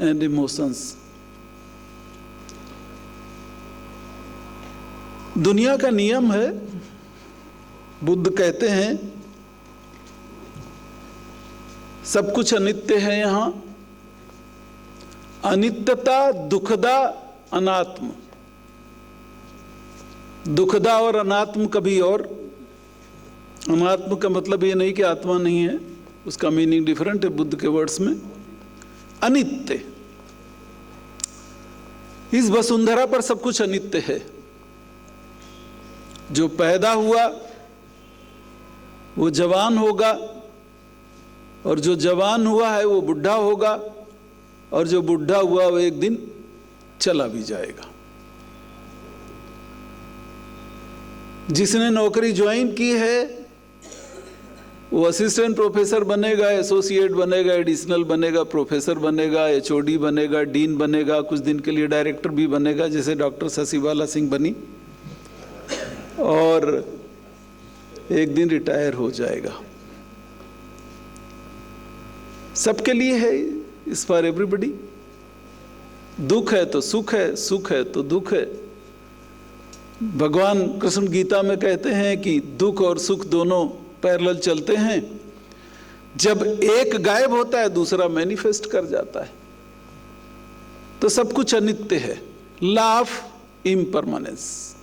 And emotions. दुनिया का नियम है, बुद्ध कहते हैं सब कुछ अनित्य है। यहां अनित्यता, दुखदा, अनात्म। दुखदा और अनात्म कभी और। अनात्म का मतलब ये नहीं कि आत्मा नहीं है, उसका मीनिंग डिफरेंट है बुद्ध के वर्ड्स में। अनित्य, इस वसुंधरा पर सब कुछ अनित्य है। जो पैदा हुआ वो जवान होगा, और जो जवान हुआ है वो बुढ़ा होगा, और जो बुढ़ा हुआ वो एक दिन चला भी जाएगा। जिसने नौकरी ज्वाइन की है वो असिस्टेंट प्रोफेसर बनेगा, एसोसिएट बनेगा, एडिशनल बनेगा, प्रोफेसर बनेगा, एचओडी बनेगा, डीन बनेगा, कुछ दिन के लिए डायरेक्टर भी बनेगा, जैसे डॉक्टर शशिबाला सिंह बनी, और एक दिन रिटायर हो जाएगा। सबके लिए है, इस फॉर एवरीबडी। दुख है तो सुख है, सुख है तो दुख है। भगवान कृष्ण गीता में कहते हैं कि दुख और सुख दोनों पैरेलल चलते हैं। जब एक गायब होता है दूसरा मैनिफेस्ट कर जाता है। तो सब कुछ अनित्य है, लॉ ऑफ इम्परमानेंस।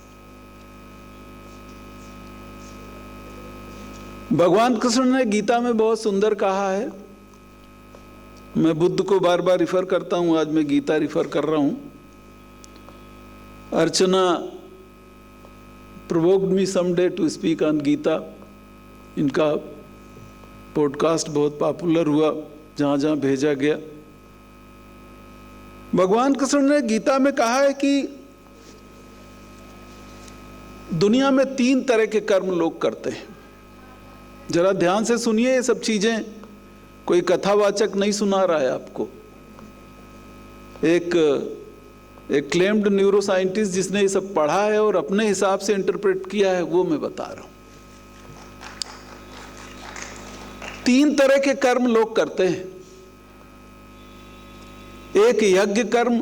भगवान कृष्ण ने गीता में बहुत सुंदर कहा है। मैं बुद्ध को बार बार रिफर करता हूं, आज मैं गीता रिफर कर रहा हूं। Archana provoked me someday to speak on Gita. इनका पॉडकास्ट बहुत पॉपुलर हुआ, जहां जहां भेजा गया। भगवान कृष्ण ने गीता में कहा है कि दुनिया में 3 तरह के कर्म लोग करते हैं। जरा ध्यान से सुनिए, ये सब चीजें कोई कथावाचक नहीं सुना रहा है आपको। एक क्लेम्ड न्यूरो साइंटिस्ट जिसने ये सब पढ़ा है और अपने हिसाब से इंटरप्रेट किया है, वो मैं बता रहा हूं। 3 तरह के कर्म लोग करते हैं। एक यज्ञ कर्म,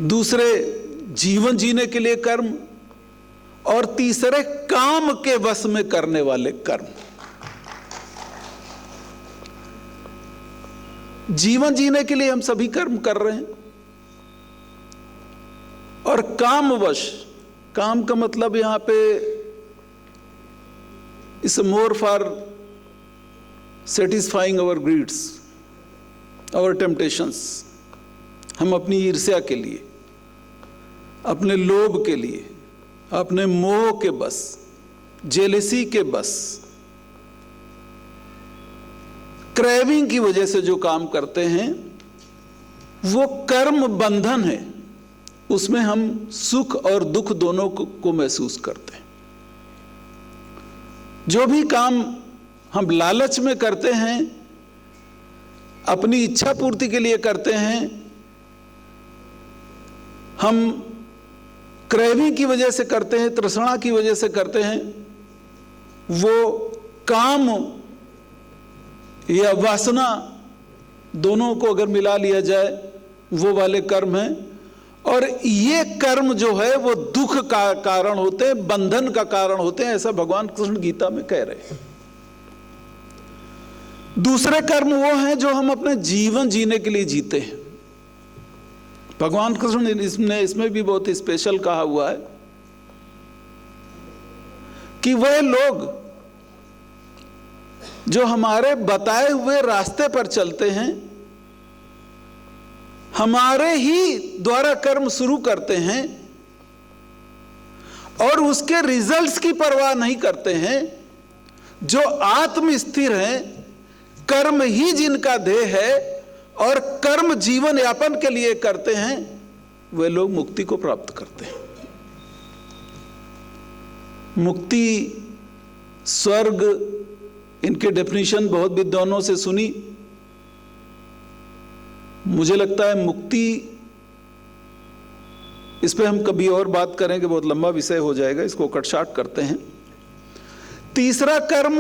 दूसरे जीवन जीने के लिए कर्म, और तीसरे काम के वश में करने वाले कर्म। जीवन जीने के लिए हम सभी कर्म कर रहे हैं, और कामवश, काम का मतलब यहां पे it's more for satisfying our greeds, our temptations. हम अपनी ईर्ष्या के लिए, अपने लोभ के लिए, अपने मोह के बस, जेलेसी के बस, क्रेविंग की वजह से जो काम करते हैं वो कर्म बंधन है। उसमें हम सुख और दुख दोनों को महसूस करते हैं। जो भी काम हम लालच में करते हैं, अपनी इच्छा पूर्ति के लिए करते हैं, हम क्रेविंग की वजह से करते हैं, तृष्णा की वजह से करते हैं, वो काम या वासना दोनों को अगर मिला लिया जाए वो वाले कर्म हैं। और ये कर्म जो है वो दुख का कारण होते हैं, बंधन का कारण होते हैं, ऐसा भगवान कृष्ण गीता में कह रहे हैं। दूसरे कर्म वो हैं जो हम अपने जीवन जीने के लिए जीते हैं। भगवान कृष्ण ने इसमें भी बहुत स्पेशल कहा हुआ है कि वह लोग जो हमारे बताए हुए रास्ते पर चलते हैं, हमारे ही द्वारा कर्म शुरू करते हैं और उसके रिजल्ट्स की परवाह नहीं करते हैं, जो आत्म स्थिर हैं, कर्म ही जिनका ध्येय है और कर्म जीवन यापन के लिए करते हैं, वे लोग मुक्ति को प्राप्त करते हैं। मुक्ति, स्वर्ग, इनके डेफिनेशन बहुत विद्वानों से सुनी। मुझे लगता है मुक्ति, इस पे हम कभी और बात करेंगे, बहुत लंबा विषय हो जाएगा, इसको कट शार्ट करते हैं। तीसरा कर्म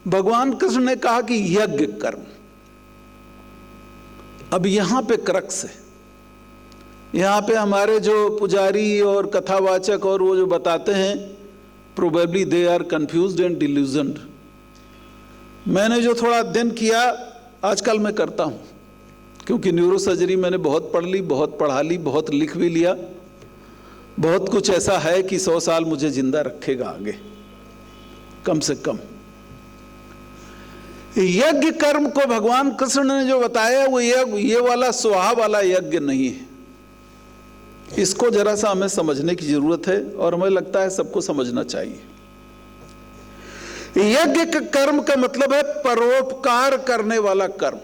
भगवान कृष्ण ने कहा कि यज्ञ कर्म। अब यहाँ पे क्रक्स है, यहाँ पे हमारे जो पुजारी और कथावाचक और वो जो बताते हैं, probably they are confused and delusioned. मैंने जो थोड़ा अध्ययन किया आजकल मैं करता हूँ, क्योंकि न्यूरोसर्जरी मैंने बहुत पढ़ ली, बहुत पढ़ा ली, बहुत लिख भी लिया, बहुत कुछ ऐसा है कि 100 साल मुझे जिंदा रखेगा आगे कम से कम। यज्ञ कर्म को भगवान कृष्ण ने जो बताया वो ये वाला स्वाहा वाला यज्ञ नहीं है। इसको जरा सा हमें समझने की जरूरत है और हमें लगता है सबको समझना चाहिए। यज्ञ का कर्म का मतलब है परोपकार करने वाला कर्म,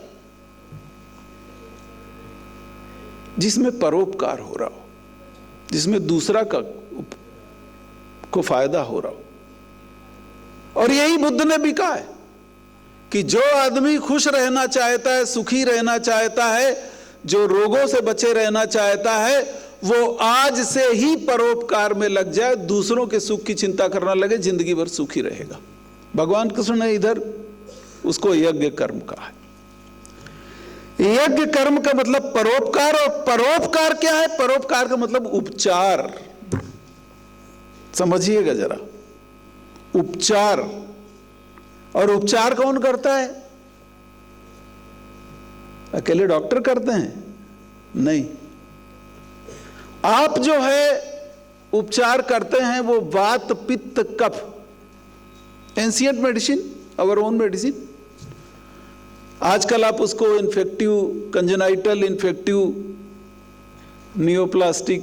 जिसमें परोपकार हो रहा हो, जिसमें दूसरा को फायदा हो रहा हो। और यही बुद्ध ने भी कहा है कि जो आदमी खुश रहना चाहता है, सुखी रहना चाहता है, जो रोगों से बचे रहना चाहता है, वो आज से ही परोपकार में लग जाए, दूसरों के सुख की चिंता करना लगे, जिंदगी भर सुखी रहेगा। भगवान कृष्ण ने इधर उसको यज्ञ कर्म कहा है। यज्ञ कर्म का मतलब परोपकार, और परोपकार क्या है? परोपकार का मतलब उपचार। समझिएगा जरा, उपचार। और उपचार कौन करता है? अकेले डॉक्टर करते हैं? नहीं, आप जो है उपचार करते हैं वो vata pitta kapha, ancient medicine, our own medicine. आजकल आप उसको इन्फेक्टिव, कंजेनाइटल इन्फेक्टिव, नियोप्लास्टिक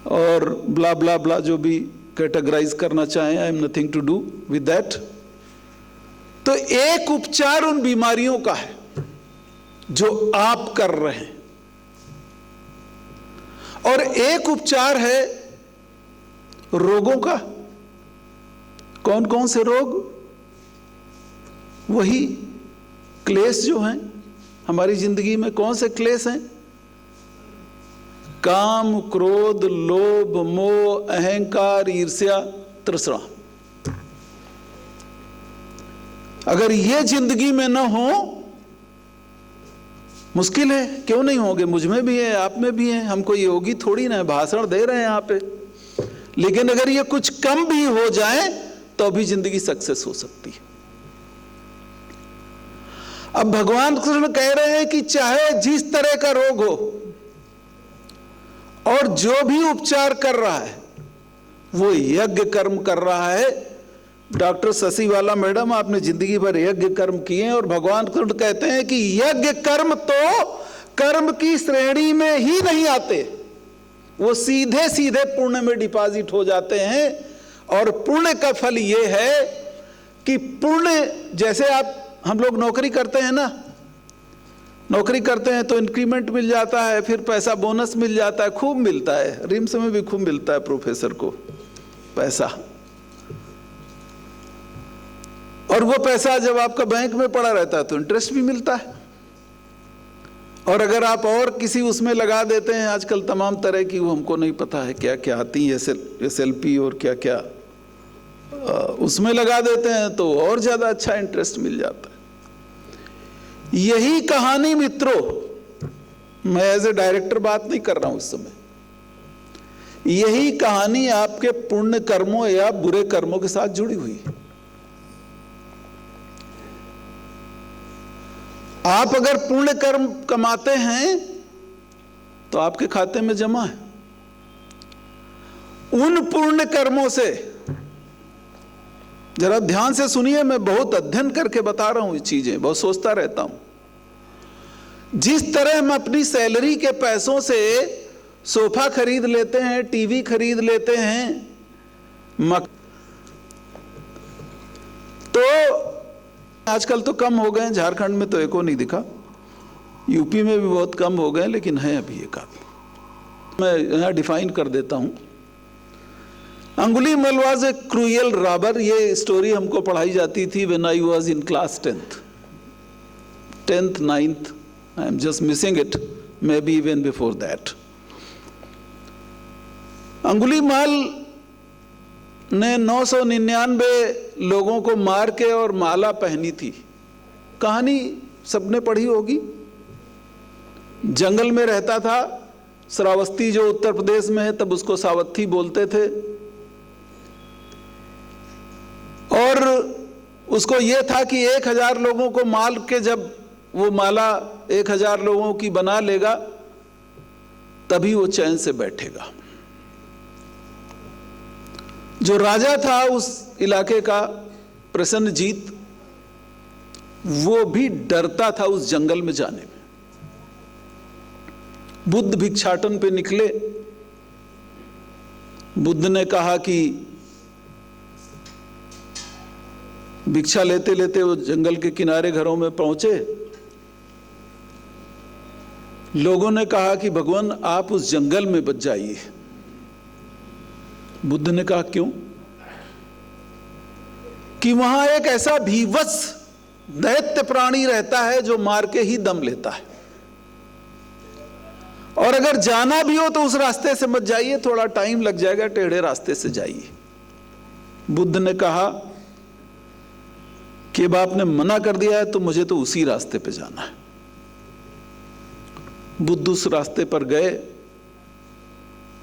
और ब्ला ब्ला ब्ला जो भी कैटेगराइज करना चाहें, I am nothing to do with that. तो एक उपचार उन बीमारियों का है जो आप कर रहे हैं, और एक उपचार है रोगों का। कौन कौन से रोग? वही क्लेश जो हैं हमारी जिंदगी में। कौन से क्लेश हैं? काम, क्रोध, लोभ, मोह, अहंकार, ईर्ष्या, तृष्णा। अगर ये जिंदगी में ना हो, मुश्किल है। क्यों नहीं होंगे? मुझ में भी है, आप में भी है। हम कोई योगी थोड़ी ना है, भाषण दे रहे हैं यहाँ पे। लेकिन अगर ये कुछ कम भी हो जाए तो भी जिंदगी सक्सेस हो सकती है। अब भगवान कृष्ण कह रहे हैं कि चाहे जिस तरह का रोग हो, और जो भी उपचार कर रहा है वो यज्ञ कर्म कर रहा है। डॉक्टर शशिवाला मैडम, आपने जिंदगी भर यज्ञ कर्म किए हैं, और भगवान कृष्ण कहते हैं कि यज्ञ कर्म तो कर्म की श्रेणी में ही नहीं आते, वो सीधे सीधे पुण्य में डिपॉजिट हो जाते हैं। और पुण्य का फल ये है कि पुण्य, जैसे हम लोग नौकरी करते हैं ना, नौकरी करते हैं तो इंक्रीमेंट मिल जाता है, फिर पैसा बोनस मिल जाता है, खूब मिलता है। रिम्स में भी खूब मिलता है प्रोफेसर को पैसा। और वो पैसा जब आपका बैंक में पड़ा रहता है तो इंटरेस्ट भी मिलता है। और अगर आप और किसी उसमें लगा देते हैं, आजकल तमाम तरह की, वो हमको नहीं पता है क्या क्या आती है, SLP और क्या क्या, उसमें लगा देते हैं तो और ज्यादा अच्छा इंटरेस्ट मिल जाता है। यही कहानी मित्रों, मैं एज ए डायरेक्टर बात नहीं कर रहा हूं इस समय, यही कहानी आपके पुण्य कर्मों या बुरे कर्मों के साथ जुड़ी हुई है। आप अगर पुण्य कर्म कमाते हैं तो आपके खाते में जमा है। उन पुण्य कर्मों से, जरा ध्यान से सुनिए, मैं बहुत अध्ययन करके बता रहा हूं ये चीजें, बहुत सोचता रहता हूं। जिस तरह हम अपनी सैलरी के पैसों से सोफा खरीद लेते हैं, टीवी खरीद लेते हैं, तो आजकल तो कम हो गए, झारखंड में तो एको नहीं दिखा, यूपी में भी बहुत कम हो गए, लेकिन है अभी एक आदमी। मैं यहाँ डिफाइन कर देता हूँ। Angulimal was a cruel robber. ये स्टोरी हमको पढ़ाई जाती थी when I was in class 10th 9th, I am just missing it, may be even before that. Angulimal ने 999 लोगों को मार के और माला पहनी थी। कहानी सबने पढ़ी होगी। जंगल में रहता था। श्रावस्ती जो उत्तर प्रदेश में है, तब उसको सावत्थी बोलते थे। और उसको यह था कि 1000 लोगों को माल के, जब वो माला 1000 लोगों की बना लेगा तभी वो चैन से बैठेगा। जो राजा था उस इलाके का, प्रसन्नजीत, वो भी डरता था उस जंगल में जाने में। बुद्ध भिक्षाटन पे निकले। बुद्ध ने कहा कि भिक्षा लेते लेते वो जंगल के किनारे घरों में पहुंचे। लोगों ने कहा कि भगवान आप उस जंगल में बच जाइए। बुद्ध ने कहा क्यों? कि वहां एक ऐसा भीवत्स दैत्य प्राणी रहता है जो मार के ही दम लेता है, और अगर जाना भी हो तो उस रास्ते से मत जाइए, थोड़ा टाइम लग जाएगा, टेढ़े रास्ते से जाइए। बुद्ध ने कहा कि अब आपने मना कर दिया है तो मुझे तो उसी रास्ते पे जाना है। बुद्ध उस रास्ते पर गए।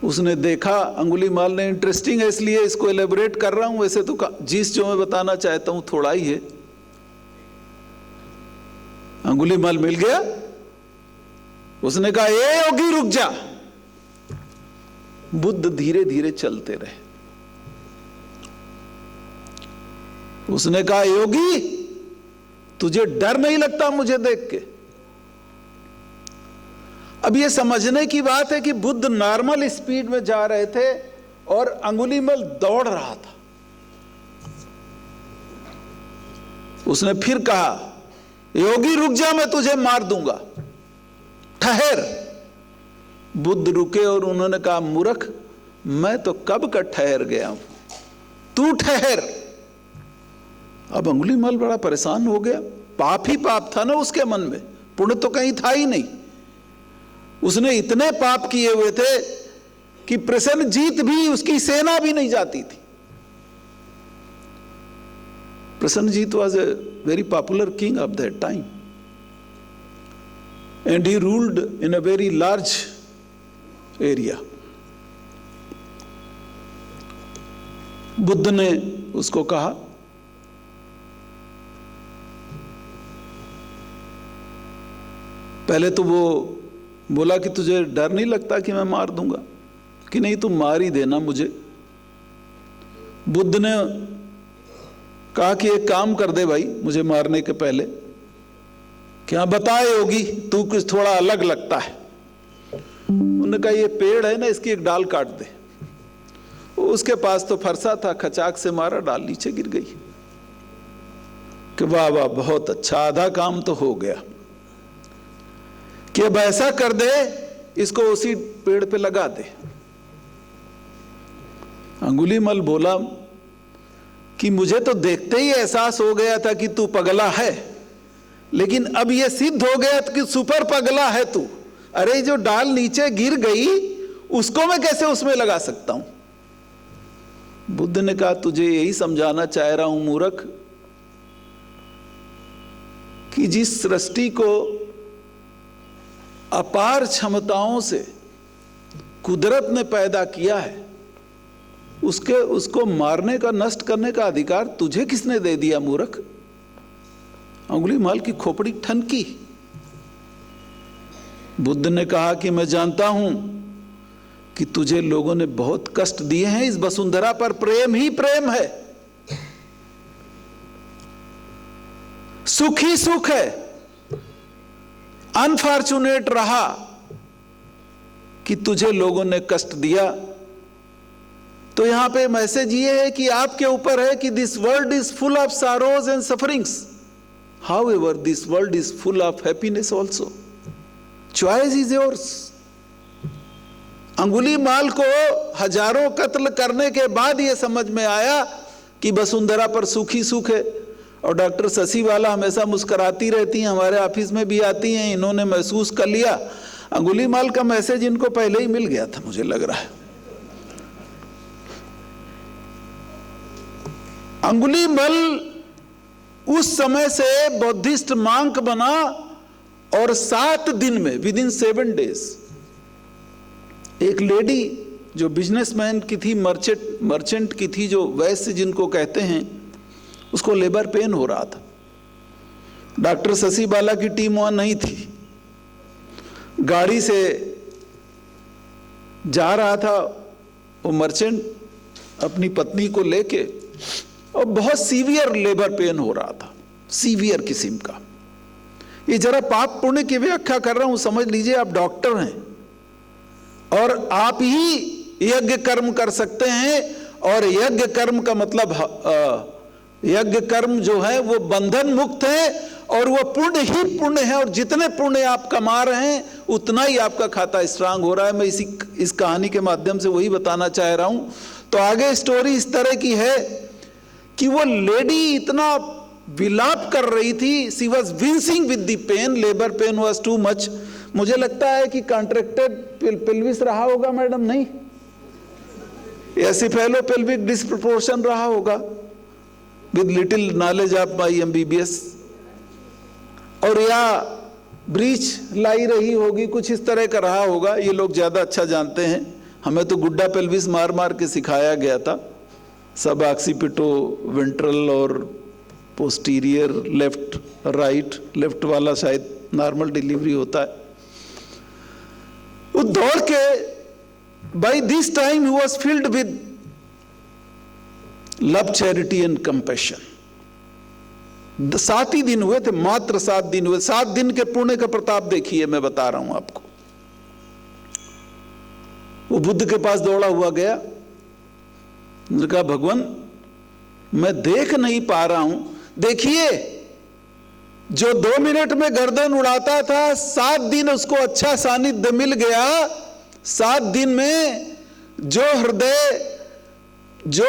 उसने देखा, अंगुलीमाल ने, इंटरेस्टिंग है इसलिए इसको एलेबोरेट कर रहा हूं, वैसे तो जिस जो मैं बताना चाहता हूं थोड़ा ही है। अंगुलीमाल मिल गया। उसने कहा ए योगी रुक जा। बुद्ध धीरे धीरे चलते रहे। उसने कहा योगी तुझे डर नहीं लगता मुझे देख के? अब यह समझने की बात है कि बुद्ध नॉर्मल स्पीड में जा रहे थे और अंगुलीमाल दौड़ रहा था। उसने फिर कहा योगी रुक जा, मैं तुझे मार दूंगा, ठहर। बुद्ध रुके और उन्होंने कहा मूर्ख, मैं तो कब का ठहर गया हूं, तू ठहर। अब अंगुलीमाल बड़ा परेशान हो गया। पाप ही पाप था ना उसके मन में, पुण्य तो कहीं था ही नहीं। उसने इतने पाप किए हुए थे कि प्रसन्नजीत भी, उसकी सेना भी नहीं जाती थी। Prasannajit was a very popular king of that time and he ruled in a very large area. Buddha ने उसको कहा पहले तो वो बोला कि तुझे डर नहीं लगता कि मैं मार दूंगा? कि नहीं, तुम मार ही देना मुझे। बुद्ध ने कहा कि एक काम कर दे भाई मुझे मारने के पहले। क्या बताए योगी, तू कुछ थोड़ा अलग लगता है। उन्होंने कहा ये पेड़ है ना, इसकी एक डाल काट दे। उसके पास तो फरसा था, खचाक से मारा, डाल नीचे गिर गई। कि वाह वाह बहुत अच्छा, आधा काम तो हो गया। कि अब ऐसा कर दे, इसको उसी पेड़ पे लगा दे। अंगुलीमाल बोला कि मुझे तो देखते ही एहसास हो गया था कि तू पगला है, लेकिन अब यह सिद्ध हो गया कि सुपर पगला है तू। अरे जो डाल नीचे गिर गई उसको मैं कैसे उसमें लगा सकता हूं? बुद्ध ने कहा तुझे यही समझाना चाह रहा हूं मूर्ख, कि जिस सृष्टि को अपार क्षमताओं से कुदरत ने पैदा किया है, उसको मारने का, नष्ट करने का अधिकार तुझे किसने दे दिया मूर्ख? अंगुलीमाल की खोपड़ी ठनकी। बुद्ध ने कहा कि मैं जानता हूं कि तुझे लोगों ने बहुत कष्ट दिए हैं, इस वसुंधरा पर प्रेम ही प्रेम है, सुख ही सुख है। अनफॉर्चुनेट रहा कि तुझे लोगों ने कष्ट दिया। तो यहां पे मैसेज ये है कि आपके ऊपर है कि this world is full of sorrows and sufferings, however this world is full of happiness also. Choice is yours. Angulimala को हजारों कत्ल करने के बाद यह समझ में आया कि वसुंधरा पर सुख ही सुख है। और डॉक्टर ससीवाला हमेशा मुस्कुराती रहती हैं, हमारे ऑफिस में भी आती हैं, इन्होंने महसूस कर लिया। अंगुलीमाल का मैसेज इनको पहले ही मिल गया था, मुझे लग रहा है। अंगुलीमाल उस समय से बौद्धिस्ट मांक बना और 7 दिन में, विद इन 7 days, एक लेडी जो बिजनेसमैन की थी, मर्चेंट की थी, जो वैश्य जिनको कहते हैं, उसको लेबर पेन हो रहा था। डॉक्टर शशि बाला की टीम वहां नहीं थी। गाड़ी से जा रहा था वो मर्चेंट अपनी पत्नी को लेके, और बहुत सीवियर लेबर पेन हो रहा था, सीवियर किस्म का। ये जरा पाप पुण्य की व्याख्या कर रहा हूं, समझ लीजिए। आप डॉक्टर हैं और आप ही यज्ञ कर्म कर सकते हैं, और यज्ञ कर्म का मतलब यज्ञ कर्म जो है वो बंधन मुक्त है, और वो पुण्य ही पुण्य है, और जितने पुण्य आप कमा रहे हैं उतना ही आपका खाता स्ट्रांग हो रहा है। मैं इस कहानी के माध्यम से वही बताना चाह रहा हूं। तो आगे स्टोरी इस तरह की है कि वो लेडी इतना विलाप कर रही थी, she was wincing with the pain, labour pain was too much. मुझे लगता है कि कॉन्ट्रैक्टेड पेल्विस रहा होगा मैडम, नहीं, या सिफेलो पेल्विक डिस्प्रपोर्शन रहा होगा, with little knowledge of my MBBS, और या ब्रीच लाई रही होगी, कुछ इस तरह का रहा होगा। ये लोग ज्यादा अच्छा जानते हैं, हमें तो गुड्डा पेल्विस मार मार के सिखाया गया था। सब ऑक्सीपिटो, वेंट्रल और पोस्टीरियर, लेफ्ट राइट, लेफ्ट वाला शायद नॉर्मल डिलीवरी होता है। वो दौड़ के, by this time he was filled with love, charity and compassion. 7 ही दिन हुए थे, मात्र 7 दिन हुए। 7 दिन के पुण्य का प्रताप देखिए, मैं बता रहा हूं आपको। वो बुद्ध के पास दौड़ा हुआ गया, उन्होंने कहा भगवान मैं देख नहीं पा रहा हूं, देखिए जो 2 मिनट में गर्दन उड़ाता था, 7 दिन उसको अच्छा सानिध्य मिल गया। 7 दिन में जो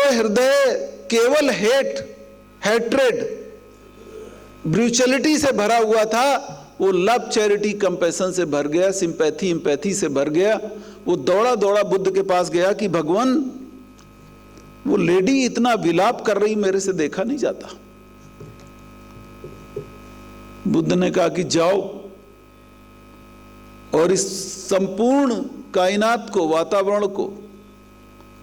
हृदय केवल हेट्रेड, ब्रूचलिटी से भरा हुआ था, वो लव, चैरिटी, कंपैशन से भर गया, सिंपैथी, एम्पैथी से भर गया। वो दौड़ा दौड़ा बुद्ध के पास गया कि भगवान वो लेडी इतना विलाप कर रही, मेरे से देखा नहीं जाता। बुद्ध ने कहा कि जाओ और इस संपूर्ण कायनात को, वातावरण को,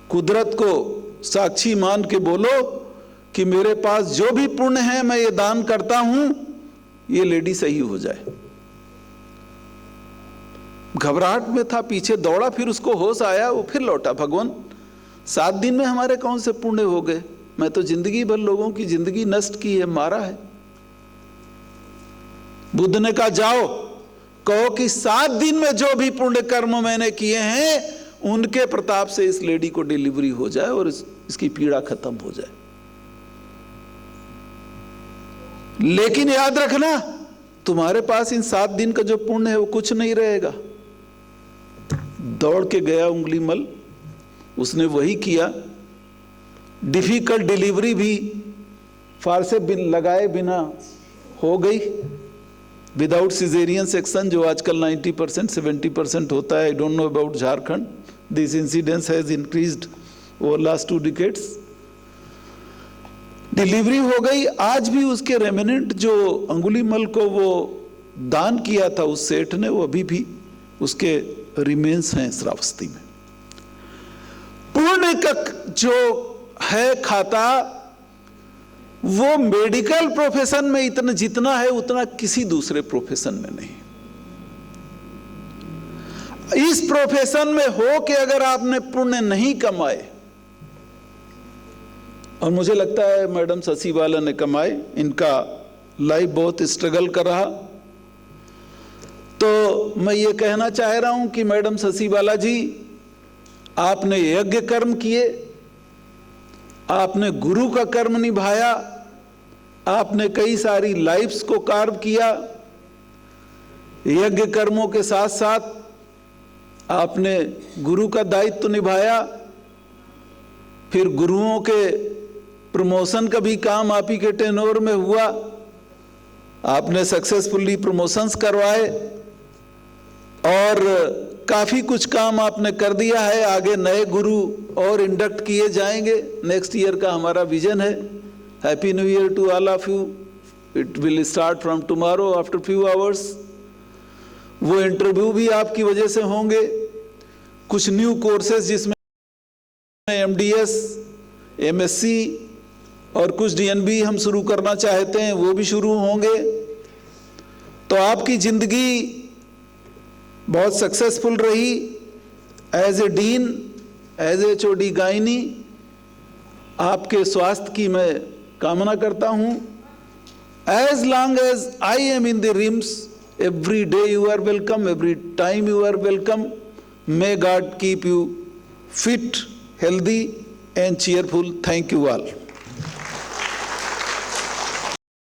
कुदरत को साक्षी मान के बोलो कि मेरे पास जो भी पुण्य है मैं ये दान करता हूं, ये लेडी सही हो जाए। घबराहट में था, पीछे दौड़ा, फिर उसको होश आया, वो फिर लौटा। भगवान 7 दिन में हमारे कौन से पुण्य हो गए, मैं तो जिंदगी भर लोगों की जिंदगी नष्ट की है, मारा है। बुद्ध ने कहा जाओ, कहो कि 7 दिन में जो भी पुण्य कर्म मैंने किए हैं उनके प्रताप से इस लेडी को डिलीवरी हो जाए और इसकी पीड़ा खत्म हो जाए। लेकिन याद रखना, तुम्हारे पास इन 7 दिन का जो पुण्य है वो कुछ नहीं रहेगा। दौड़ के गया उंगलीमल, उसने वही किया। डिफिकल्ट डिलीवरी भी फारसे लगाए बिना हो गई, विदाउट सिजेरियन सेक्शन, जो आजकल 90% 70% होता है। I don't know about Jharkhand, this incidence has increased over last 2 decades। Delivery हो गई। आज भी उसके रेमिनेंट जो अंगुलीमल को वो दान किया था उस सेठ ने, वो अभी भी उसके रिमेन्स हैं श्रावस्ती में। पुण्य का जो है खाता, वो मेडिकल प्रोफेशन में इतना जितना है उतना किसी दूसरे प्रोफेशन में नहीं। इस प्रोफेशन में हो के अगर आपने पुण्य नहीं कमाए, और मुझे लगता है मैडम शशि बाला ने कमाए, इनका लाइफ बहुत स्ट्रगल कर रहा, तो मैं ये कहना चाह रहा हूं कि मैडम शशि बाला जी, आपने यज्ञ कर्म किए, आपने गुरु का कर्म निभाया, आपने कई सारी लाइफ्स को कार्व किया। यज्ञ कर्मों के साथ साथ आपने गुरु का दायित्व निभाया, फिर गुरुओं के प्रमोशन का भी काम आप ही के टेनोर में हुआ। आपने सक्सेसफुली प्रमोशंस करवाए और काफ़ी कुछ काम आपने कर दिया है। आगे नए गुरु और इंडक्ट किए जाएंगे। नेक्स्ट ईयर का हमारा विजन है। Happy new year to all of you. It will start from tomorrow after few hours. वो इंटरव्यू भी आपकी वजह से होंगे। कुछ न्यू कोर्सेज जिसमें MDS, MSc और कुछ DNB हम शुरू करना चाहते हैं, वो भी शुरू होंगे। तो आपकी ज़िंदगी बहुत सक्सेसफुल रही as a dean, as a HOD gynae. आपके स्वास्थ्य की मैं कामना करता हूँ। As long as I am in the RIMS, every day you are welcome, every time you are welcome. May God keep you fit, healthy and cheerful. Thank you all.